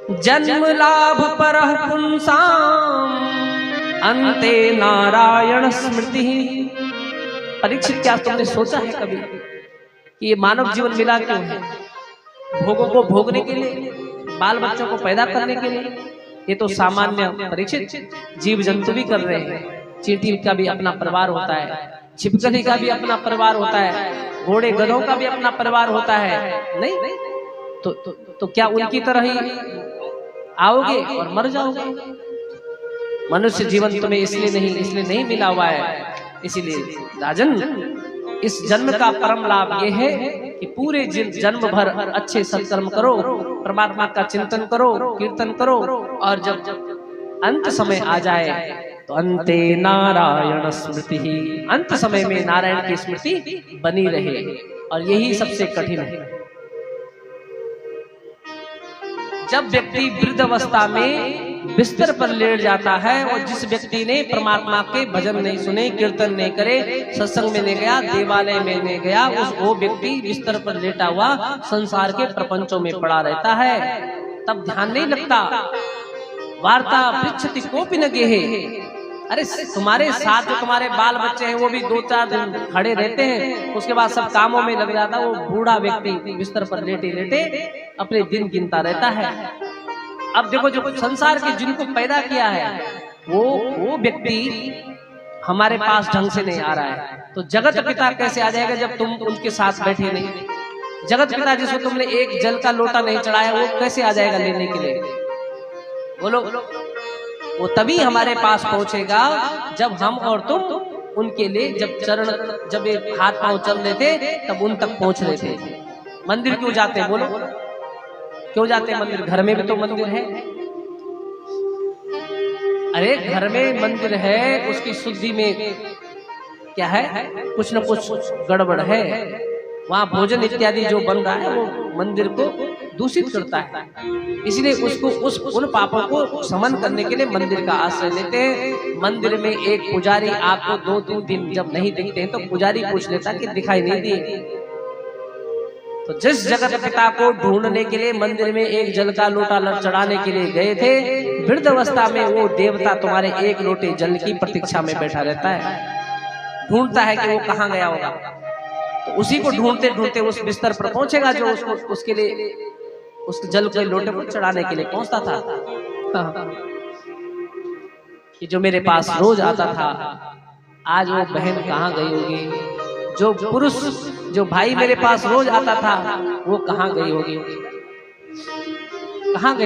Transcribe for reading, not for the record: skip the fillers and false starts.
जन्म लाभ परः पुंसाम अंते नारायण स्मृति। परीक्षित, क्या तुमने सोचा है कभी कि ये मानव जीवन मिला क्यों है? भोगों को भोगने के लिए, बाल बच्चों को पैदा करने के लिए? ये तो सामान्य परीक्षित जीव जंतु भी कर रहे हैं। चींटी का भी अपना परिवार होता है, छिपकली का भी अपना परिवार होता है, घोड़े गधों का भी अपना परिवार होता है। नहीं तो क्या उनकी तरह ही आओगे और मर जाओगे? मनुष्य जीवन तुम्हें इसलिए नहीं मिला हुआ है। इसीलिए राजन, इस जन्म का परम लाभ ये है कि पूरे जन्म भर अच्छे सत्कर्म करो, परमात्मा का चिंतन करो, कीर्तन करो, और जब अंत समय आ जाए तो अंते नारायण स्मृति ही, अंत समय में नारायण की स्मृति बनी रहे। और यही सबसे कठिन है। जब व्यक्ति वृद्ध अवस्था में बिस्तर पर लेट जाता है और जिस व्यक्ति ने परमात्मा के भजन नहीं सुने, कीर्तन नहीं करे, सत्संग में नहीं गया, देवालय में नहीं गया, वो व्यक्ति बिस्तर पर लेटा हुआ संसार के प्रपंचों में पड़ा रहता है। तब ध्यान नहीं लगता। वार्ता पृच्छति कोपि न गेहे। अरे तुम्हारे साथ जो तुम्हारे बाल बच्चे हैं वो भी 2-4 दिन खड़े रहते हैं, उसके बाद सब कामों में लग जाता। वो बूढ़ा व्यक्ति बिस्तर पर लेटे लेटे अपने दिन गिनता रहता है। अब देखो, जो संसार के जिनको पैदा किया है वो व्यक्ति हमारे पास ढंग से नहीं आ रहा है, तो जगत पिता कैसे आ जाएगा जब तुम उनके साथ बैठे नहीं? जगत पिता जिसको तुमने एक जल का लोटा नहीं चढ़ाया, वो कैसे आ जाएगा लेने के लिए? बोलो। वो तभी हमारे पास पहुंचेगा जब हम और तुम उनके लिए, जब एक हाथ पांव चल रहे थे तब उन तक पहुंच रहे थे। मंदिर क्यों जाते हैं? बोलो, क्यों जाते हैं मंदिर? घर में भी तो मंदिर है। अरे घर में मंदिर है, उसकी शुद्धि में क्या है? कुछ न कुछ गड़बड़ है। वहां भोजन इत्यादि जो बन रहा है वो मंदिर को दूषित करता है। इसलिए उसको उन पापों को समन करने के लिए मंदिर का आश्रय लेते हैं। मंदिर में एक पुजारी आपको 2-3 दिन जब नहीं दिखते हैं तो पुजारी पूछ लेता कि दिखाई नहीं दिए। तो जिस जगत पिता को ढूंढने के लिए मंदिर में एक जल का लोटा चढ़ाने के लिए गए थे, वृद्ध अवस्था में वो देवता तुम्हारे एक लोटे जल की प्रतीक्षा में बैठा रहता है, ढूंढता है कि वो कहाँ गया होगा। तो उसी को ढूंढते ढूंढते उस बिस्तर पर पहुंचेगा जो उसके लिए, उस जल के लोटे को चढ़ाने के लिए पहुंचता था। कि जो मेरे पास रोज आता था, आज वो बहन कहाँ गई होगी? जो पुरुष, जो भाई मेरे पास रोज आता था, वो कहाँ गई होगी? कहाँ गए?